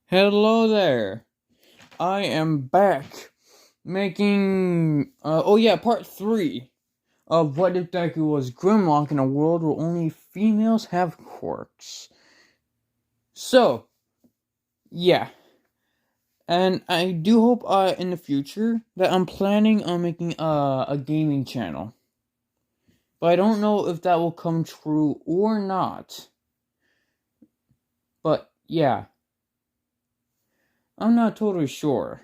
Hello there. I am back making part 3 of What If Deku Was Grimlock in a world where only females have quirks. So, yeah. And I do hope in the future that I'm planning on making a gaming channel. But I don't know if that will come true or not. But yeah, I'm not totally sure.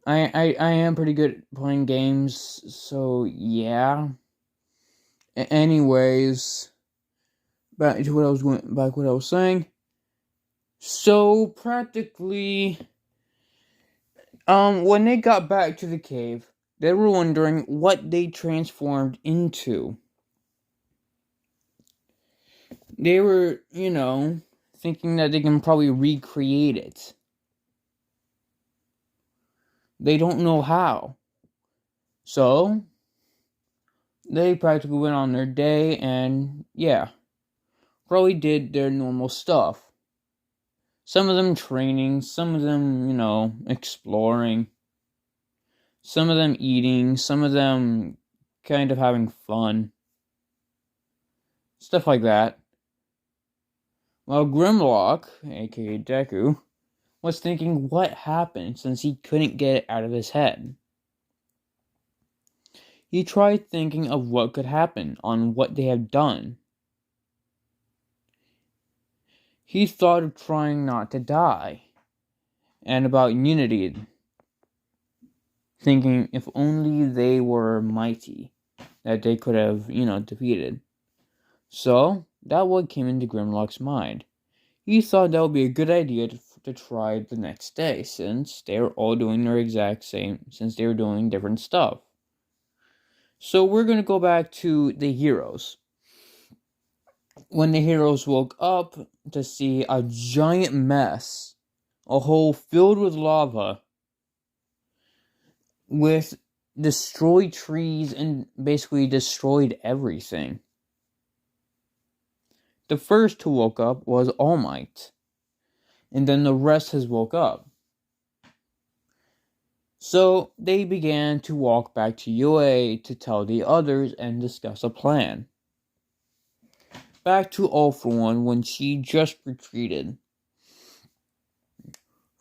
I am pretty good at playing games, so yeah. Anyways, back to what I was saying. So practically, when they got back to the cave, they were wondering what they transformed into. They were, thinking that they can probably recreate it. They don't know how. So, they practically went on their day and, yeah, probably did their normal stuff. Some of them training, some of them, exploring, some of them eating, some of them kind of having fun. Stuff like that. While Grimlock, aka Deku, was thinking what happened since he couldn't get it out of his head. He tried thinking of what could happen on what they have done. He thought of trying not to die, and about unity, thinking if only they were mighty, that they could have, defeated. So, that what came into Grimlock's mind. He thought that would be a good idea to try the next day, since they were all doing their exact same, since they were doing different stuff. So we're going to go back to the heroes. When the heroes woke up to see a giant mess, a hole filled with lava, with destroyed trees and basically destroyed everything. The first who woke up was All Might, and then the rest has woke up. So they began to walk back to UA to tell the others and discuss a plan. Back to All For One when she just retreated.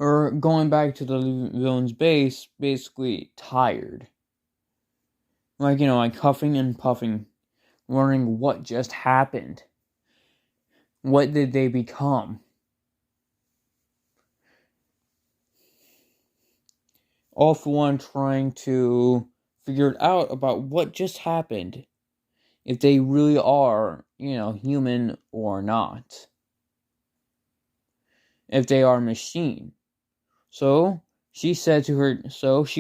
Her going back to the villain's base, basically tired. Like huffing and puffing, wondering what just happened. What did they become? All For One trying to figure out about what just happened. If they really are, human or not. If they are machine. So she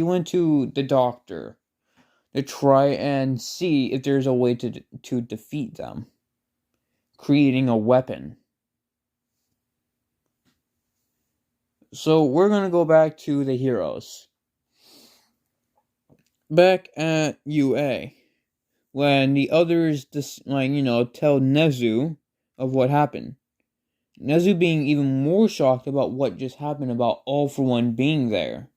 went to the doctor to try and see if there's a way to defeat them. Creating a weapon. So we're going to go back to the heroes. Back at UA. When the others tell Nezu of what happened. Nezu being even more shocked about what just happened about All For One being there.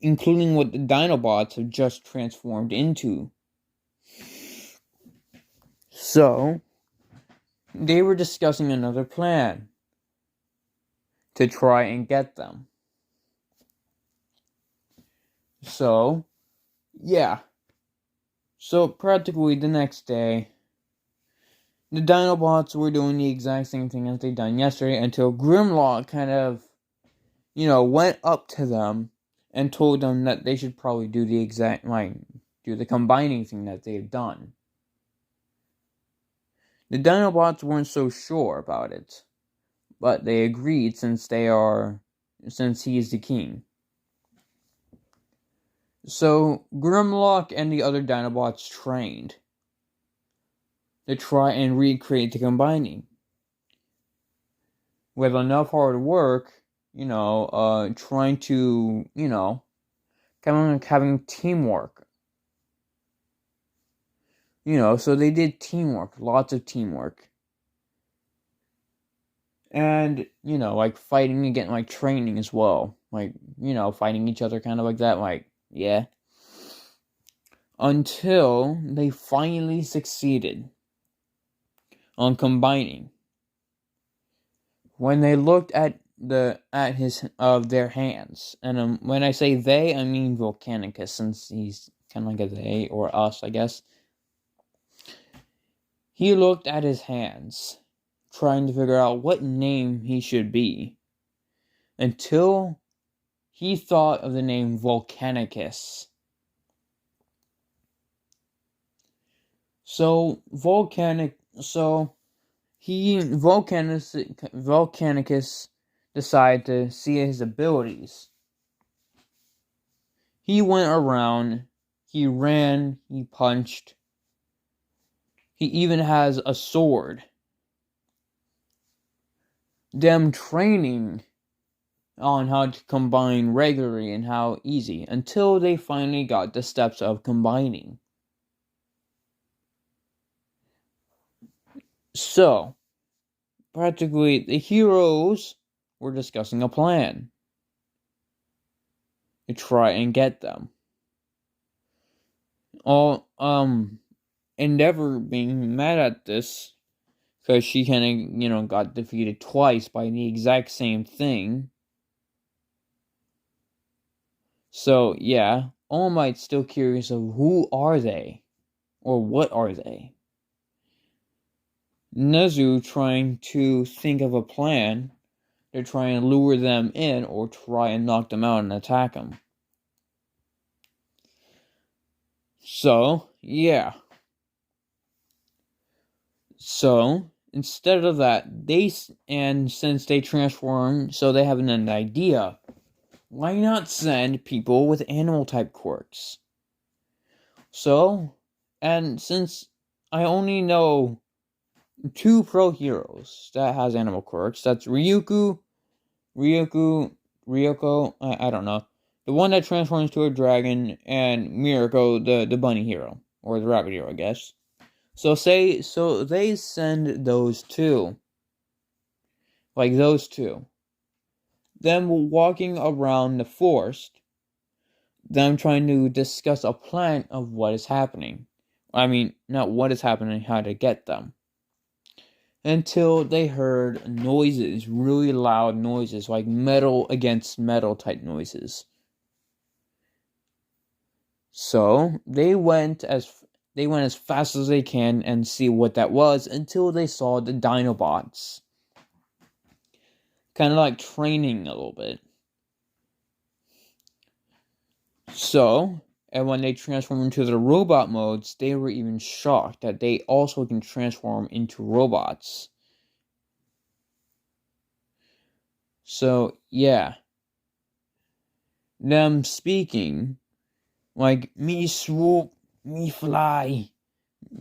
Including what the Dinobots have just transformed into. So, they were discussing another plan to try and get them. So, yeah. So, practically the next day, the Dinobots were doing the exact same thing as they'd done yesterday until Grimlock kind of, went up to them and told them that they should probably do do the combining thing that they've done. The Dinobots weren't so sure about it, but they agreed since he is the king. So, Grimlock and the other Dinobots trained to try and recreate the combining. With enough hard work, trying to, kind of having teamwork. So they did teamwork, lots of teamwork. And, like fighting against, like training as well. Like, fighting each other kind of like that. Like, yeah. Until they finally succeeded on combining. When they looked at their hands, and when I say they, I mean Volcanicus, since he's kind of like a they or us, I guess. He looked at his hands, trying to figure out what name he should be, until he thought of the name Volcanicus. Volcanicus decided to see his abilities. He went around, he ran, he punched. He even has a sword. Them training on how to combine regularly and how easy, until they finally got the steps of combining. So, practically, the heroes were discussing a plan to try and get them. Endeavor being mad at this, because she kind of, got defeated twice by the exact same thing. So, yeah, All Might's still curious of who are they? Or what are they? Nezu trying to think of a plan to try and lure them in or try and knock them out and attack them. So, yeah. So, instead of that, since they transform, so they have an idea. Why not send people with animal type quirks? So, and since I only know 2 pro heroes that has animal quirks, that's Ryoko, I don't know. The one that transforms to a dragon, and Mirako, the bunny hero. Or the rabbit hero, I guess. So they send those 2. Like those 2. Them walking around the forest. Them trying to discuss a plan of what is happening. I mean, not what is happening, how to get them. Until they heard noises, really loud noises, like metal against metal type noises. So they went as fast as they can and see what that was, until they saw the Dinobots. Kind of like training a little bit. So, and when they transform into the robot modes, they were even shocked that they also can transform into robots. So, yeah. Them speaking, like, me swoop, me fly.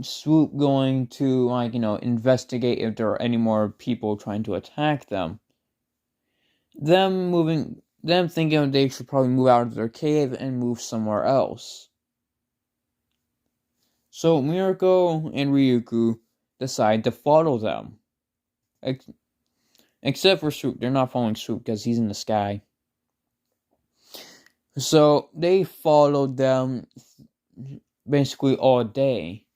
Swoop going to, like, investigate if there are any more people trying to attack them. Them thinking they should probably move out of their cave and move somewhere else. So Mirako and Ryuku decide to follow them. Except for Swoop. They're not following Swoop because he's in the sky. So they followed them basically all day,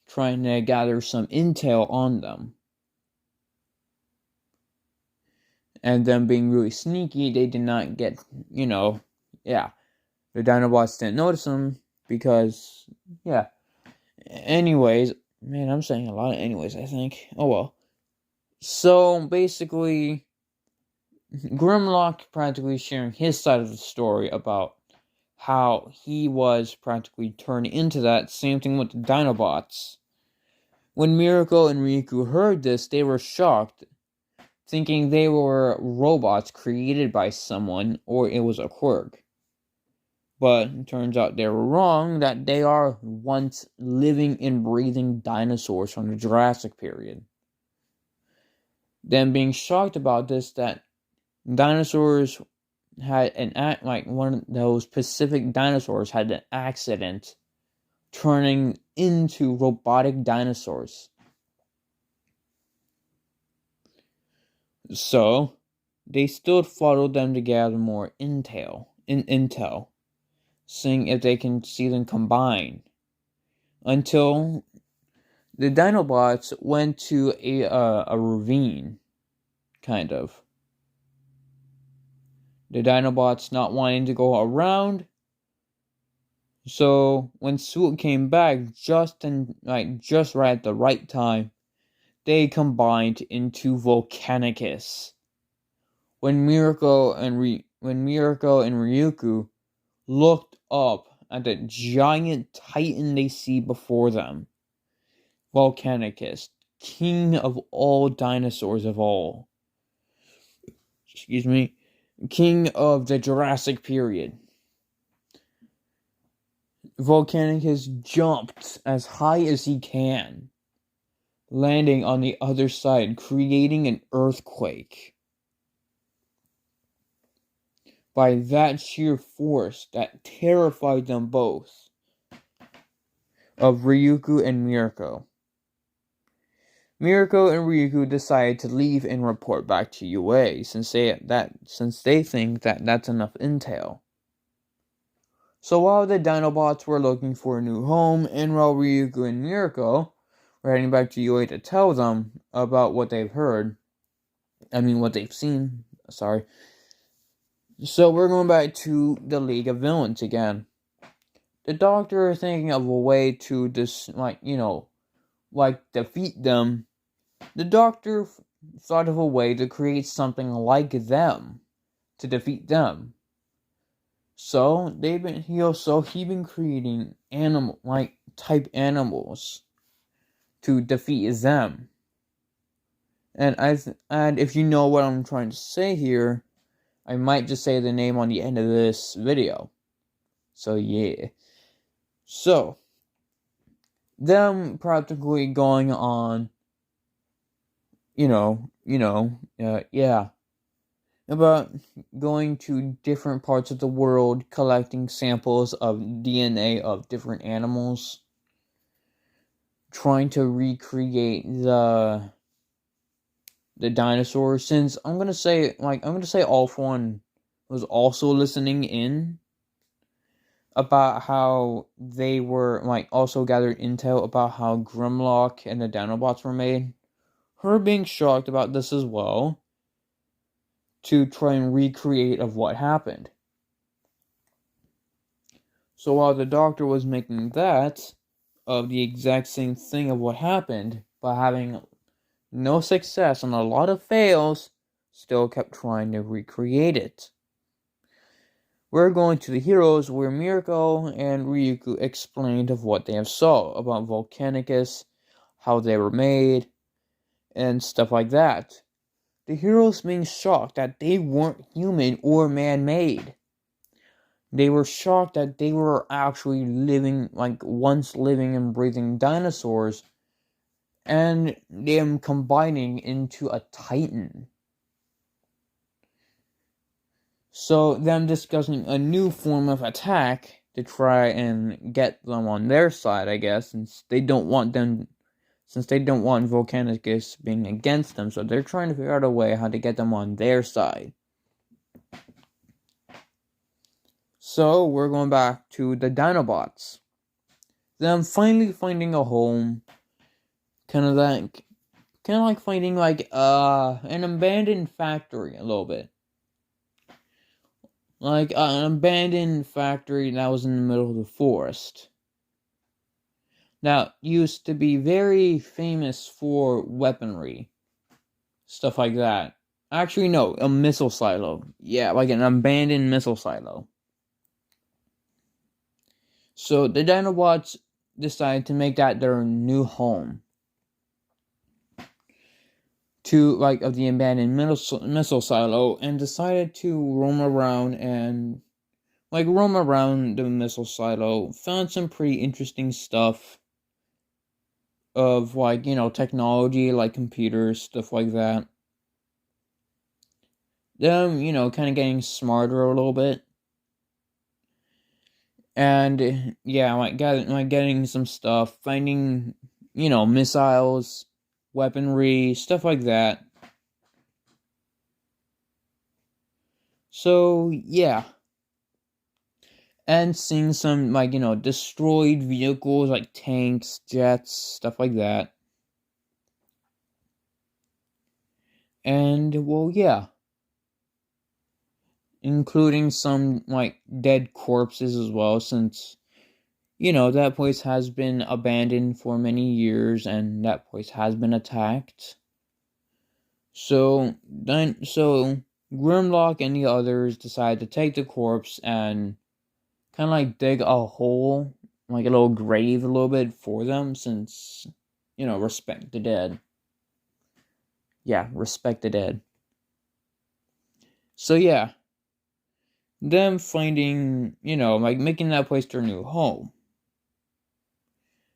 trying to gather some intel on them. And them being really sneaky, they did not get, the Dinobots didn't notice them because, yeah. Anyways, man, I'm saying a lot of anyways, I think. Oh well. So, basically, Grimlock practically sharing his side of the story about how he was practically turned into that. Same thing with the Dinobots. When Miracle and Riku heard this, they were shocked, thinking they were robots created by someone, or it was a quirk. But it turns out they were wrong, that they are once living and breathing dinosaurs from the Jurassic period. Them being shocked about this, that dinosaurs had one of those Pacific dinosaurs had an accident, turning into robotic dinosaurs. So they still followed them to gather more intel, seeing if they can see them combine. Until the Dinobots went to a ravine, kind of. The Dinobots not wanting to go around. So when Swoop came back just right at the right time, they combined into Volcanicus. When Mirko and Ryuko looked up at the giant titan they see before them, Volcanicus, king of all dinosaurs of all. King of the Jurassic period. Volcanicus jumped as high as he can, landing on the other side, creating an earthquake. By that sheer force that terrified them both, of Ryuko and Mirko. Mirko and Ryuko decided to leave and report back to UA since they think that that's enough intel. So while the Dinobots were looking for a new home, and while Ryuko and Mirko were heading back to UA to tell them about what they've seen. Sorry. So we're going back to the League of Villains again. The Doctor is thinking of a way to defeat them. The Doctor thought of a way to create something like them to defeat them. So he's been creating type animals to defeat them. And if you know what I'm trying to say here, I might just say the name on the end of this video. So yeah. So them practically going on about going to different parts of the world, collecting samples of DNA of different animals, trying to recreate the dinosaurs. Since I'm gonna say All For One was also listening in about how they were also gathered intel about how Grimlock and the Dinobots were made. Her being shocked about this as well, to try and recreate of what happened. So while the Doctor was making that of the exact same thing of what happened, but having no success and a lot of fails, still kept trying to recreate it. We're going to the heroes where Mirko and Ryuko explained of what they have saw about Volcanicus, how they were made, and stuff like that. The heroes being shocked that they weren't human or man-made. They were shocked that they were actually once living and breathing dinosaurs, and them combining into a titan. So them discussing a new form of attack to try and get them on their side, I guess, since they don't want Volcanicus being against them, so they're trying to figure out a way how to get them on their side. So we're going back to the Dinobots. Them finally finding a home, kind of like finding an abandoned factory a little bit. Like an abandoned factory that was in the middle of the forest. That used to be very famous for weaponry. Stuff like that. Actually, no, a missile silo. Yeah, like an abandoned missile silo. So the Dinobots decided to make that their new home. Of the abandoned missile silo, and decided to roam around the missile silo. Found some pretty interesting stuff of technology, like computers, stuff like that. Them, kind of getting smarter a little bit. And yeah, getting some stuff, finding, missiles, weaponry, stuff like that. So, yeah. And seeing some, like, destroyed vehicles, like tanks, jets, stuff like that. And, well, yeah. Including some, like, dead corpses as well, since, that place has been abandoned for many years, and that place has been attacked. So Grimlock and the others decide to take the corpse and kind of like dig a hole, like a little grave a little bit for them, since, respect the dead. Yeah, respect the dead. So yeah, them finding, like making that place their new home.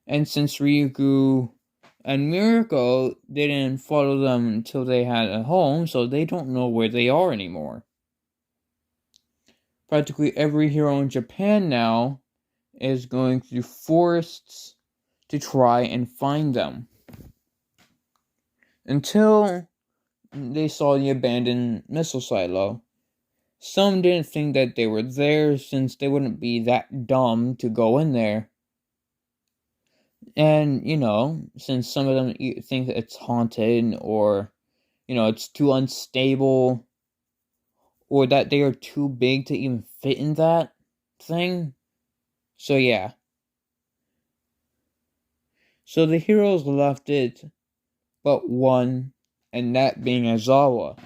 And since Ryugu and Mirko didn't follow them until they had a home, so they don't know where they are anymore. Practically every hero in Japan now is going through forests to try and find them. Until they saw the abandoned missile silo. Some didn't think that they were there, since they wouldn't be that dumb to go in there. And, since some of them think that it's haunted, or, it's too unstable, or that they are too big to even fit in that thing. So, yeah. So the heroes left it but one, and that being Aizawa.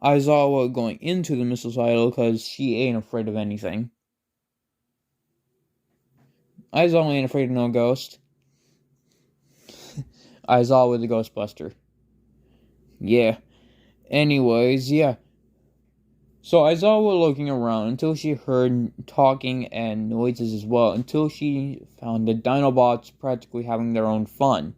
Aizawa going into the missile silo because she ain't afraid of anything. Aizawa ain't afraid of no ghost. Aizawa the Ghostbuster. Yeah. Anyways, yeah. So Aizawa looking around until she heard talking and noises as well, until she found the Dinobots practically having their own fun.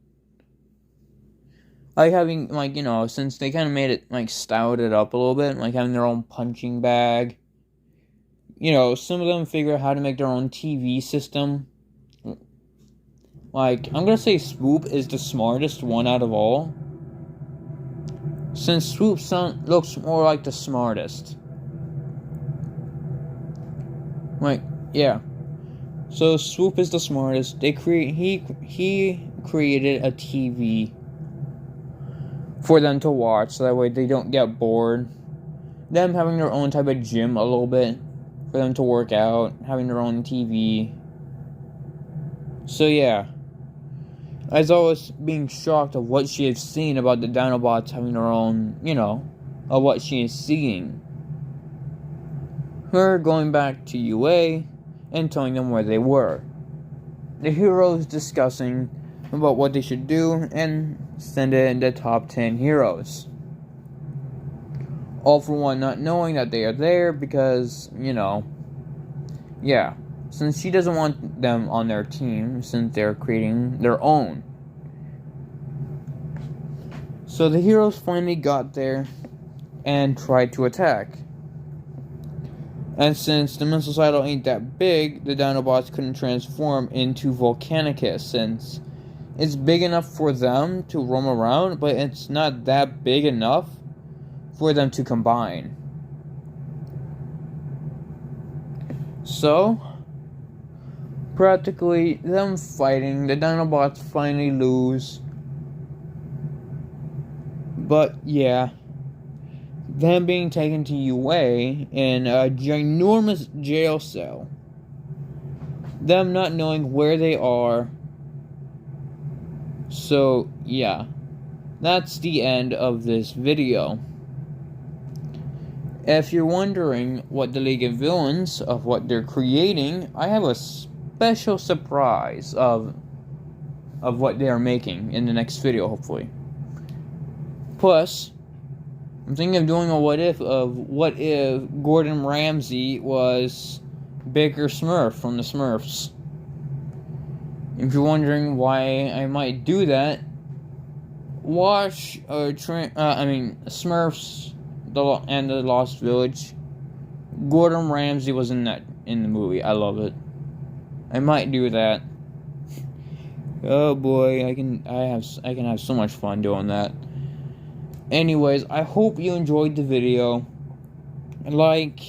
Like having, like, since they kind of made it, like, styled it up a little bit, like having their own punching bag. Some of them figure out how to make their own TV system. Like, I'm gonna say Swoop is the smartest one out of all, since Swoop looks more like the smartest. Like, yeah. So Swoop is the smartest. He created a TV for them to watch, so that way they don't get bored. Them having their own type of gym a little bit for them to work out, having their own TV. So yeah. As always, being shocked of what she has seen about the Dinobots having their own, of what she is seeing. Her going back to UA and telling them where they were. The heroes discussing about what they should do and send it in the top 10 heroes. All for one not knowing that they are there because, yeah. Since she doesn't want them on their team, since they're creating their own. So the heroes finally got there and tried to attack. And since the missile silo ain't that big, the Dinobots couldn't transform into Volcanicus, since it's big enough for them to roam around, but it's not that big enough for them to combine. So, practically them fighting, the Dinobots finally lose. But yeah, them being taken to UA in a ginormous jail cell. Them not knowing where they are. So yeah, that's the end of this video. If you're wondering what the League of Villains, of what they're creating, I have a special surprise of what they are making in the next video, hopefully. Plus, I'm thinking of doing a what if Gordon Ramsay was Baker Smurf from the Smurfs. If you're wondering why I might do that, watch Smurfs and the Lost Village. Gordon Ramsay was in the movie. I love it. I might do that. Oh boy, I can have so much fun doing that. Anyways, I hope you enjoyed the video. like,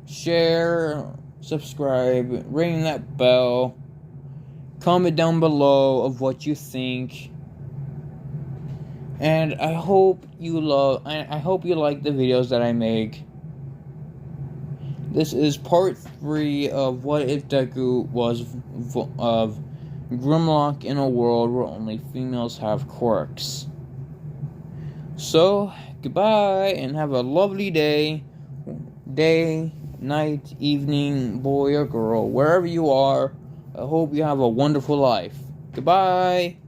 share, subscribe, ring that bell, comment down below of what you think. And I hope you like the videos that I make. This is part 3 of What If Deku was of Grimlock in a world where only females have quirks. So, goodbye and have a lovely day, night, evening, boy or girl, wherever you are. I hope you have a wonderful life. Goodbye.